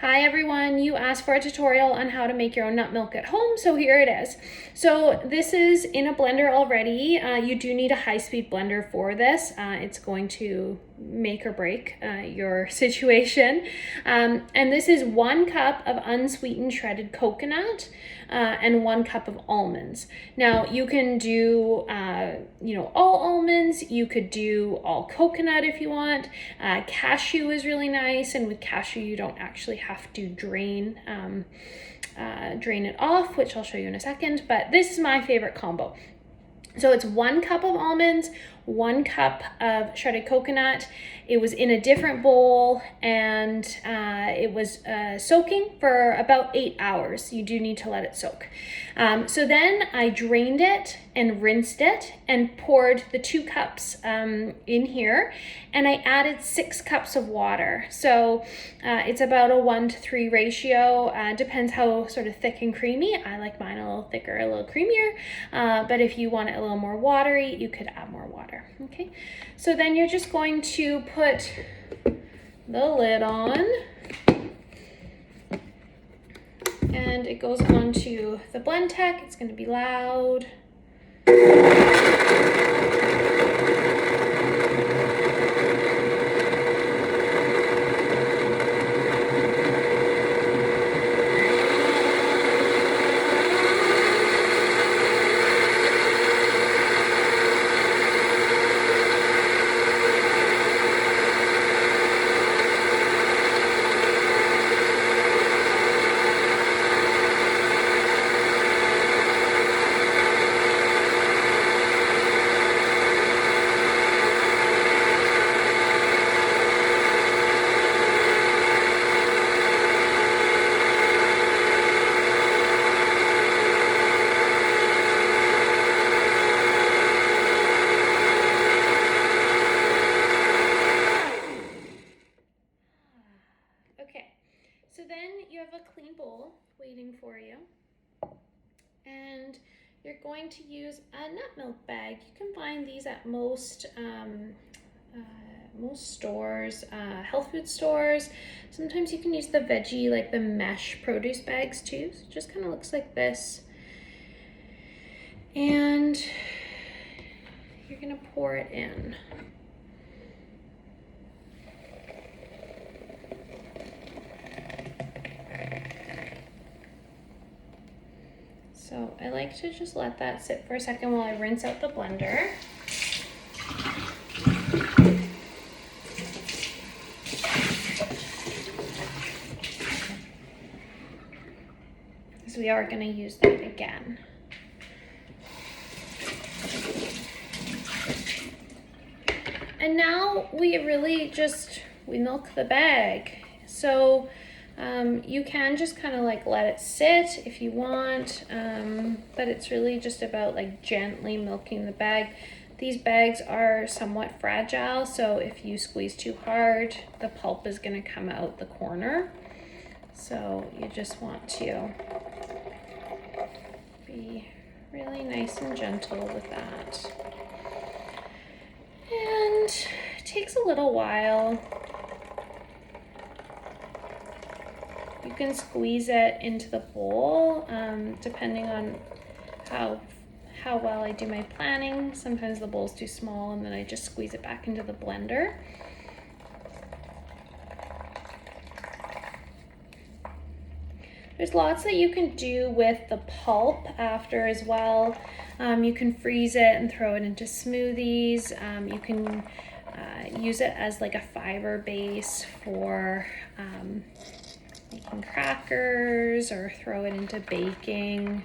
Hi everyone, you asked for a tutorial on how to make your own nut milk at home, so here it is. So this is in a blender already. You do need a high-speed blender for this. It's going to make or break your situation. And this is 1 cup of unsweetened shredded coconut and 1 cup of almonds. Now you can do, all almonds. You could do all coconut if you want. Cashew is really nice, and with cashew you don't actually have to drain it off, which I'll show you in a second. But this is my favorite combo. So it's 1 cup of almonds, 1 cup of shredded coconut. It was in a different bowl, and it was soaking for about 8 hours. You do need to let it soak. So then I drained it and rinsed it and poured the 2 cups in here, and I added 6 cups of water. So it's about a 1-to-3 ratio. Depends how sort of thick and creamy. I like mine a little thicker, a little creamier. But if you want it a little more watery, you could add more water. Okay, so then you're just going to put the lid on, and it goes onto the blend tech. It's going to be loud. So then you have a clean bowl waiting for you, and you're going to use a nut milk bag. You can find these at most stores, health food stores. Sometimes you can use the veggie, like the mesh produce bags too. So it just kind of looks like this. And you're gonna pour it in. So I like to just let that sit for a second while I rinse out the blender. Because we are going to use that again. And now we really we milk the bag. So you can just kind of like let it sit if you want, but it's really just about like gently milking the bag. These bags are somewhat fragile, so if you squeeze too hard, the pulp is going to come out the corner. So you just want to be really nice and gentle with that. And it takes a little while. You can squeeze it into the bowl, depending on how well I do my planning. Sometimes the bowl's too small, and then I just squeeze it back into the blender. There's lots that you can do with the pulp after as well. You can freeze it and throw it into smoothies. You can use it as like a fiber base for making crackers, or throw it into baking.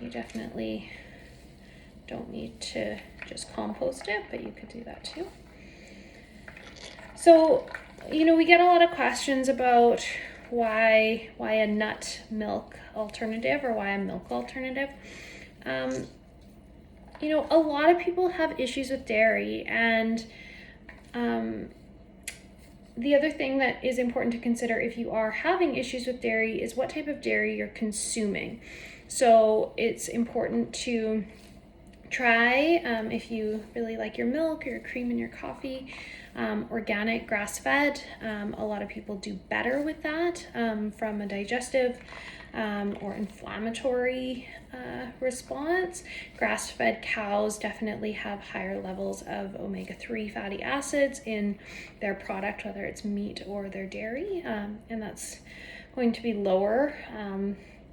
You definitely don't need to just compost it, but you could do that too. So, we get a lot of questions about why a nut milk alternative, or why a milk alternative. A lot of people have issues with dairy, and the other thing that is important to consider if you are having issues with dairy is what type of dairy you're consuming. So it's important to try, if you really like your milk or your cream in your coffee, organic grass-fed. A lot of people do better with that from a digestive or inflammatory response. Grass-fed cows definitely have higher levels of omega-3 fatty acids in their product, whether it's meat or their dairy, and that's going to be lower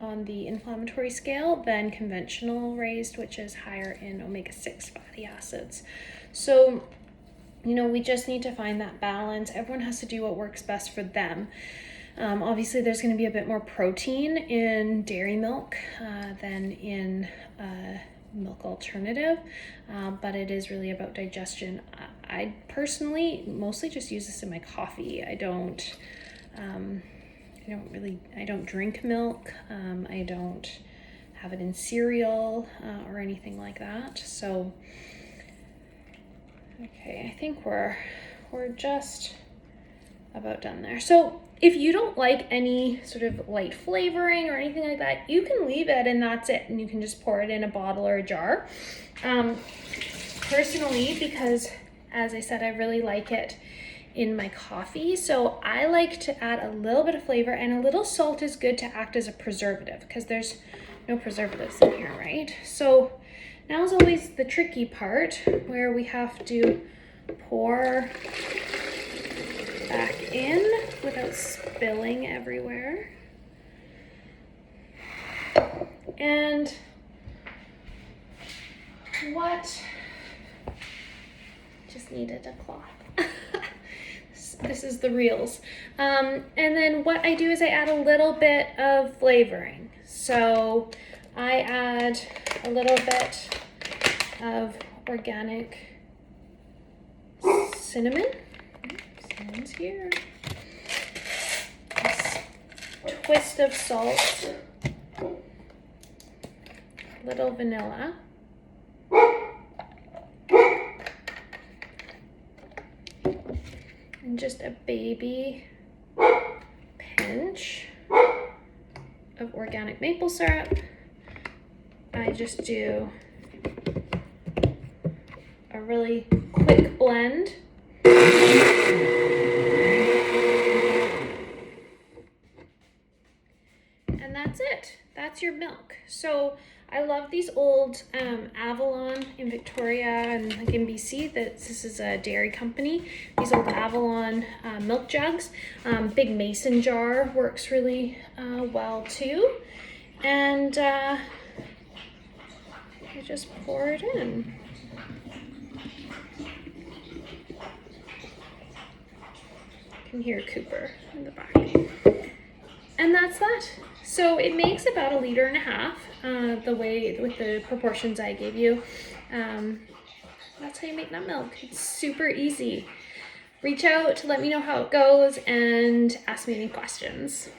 on the inflammatory scale than conventional raised, which is higher in omega-6 fatty acids. So, you know, we just need to find that balance. Everyone has to do what works best for them. Obviously, there's going to be a bit more protein in dairy milk than in milk alternative, but it is really about digestion. I personally mostly just use this in my coffee. I don't drink milk. I don't have it in cereal or anything like that. So, okay, I think we're just about done there. So if you don't like any sort of light flavoring or anything like that, you can leave it and that's it. And you can just pour it in a bottle or a jar. Personally, because as I said, I really like it in my coffee. So I like to add a little bit of flavor, and a little salt is good to act as a preservative because there's no preservatives in here, right? So now is always the tricky part where we have to pour back in without spilling everywhere. And what just needed a cloth. This is the reels. And then what I do is I add a little bit of flavoring. So I add a little bit of organic cinnamon. Cinnamon's here. A twist of salt. A little vanilla. And just a baby pinch of organic maple syrup. I just do a really quick blend. And that's it. That's your milk. So I love these old Avalon in Victoria and like in BC. This is a dairy company. These old Avalon milk jugs. Big mason jar works really well too. And I just pour it in. You can hear Cooper in the back. And that's that. So it makes about 1.5 liters, the way with the proportions I gave you. That's how you make nut milk. It's super easy. Reach out to let me know how it goes and ask me any questions.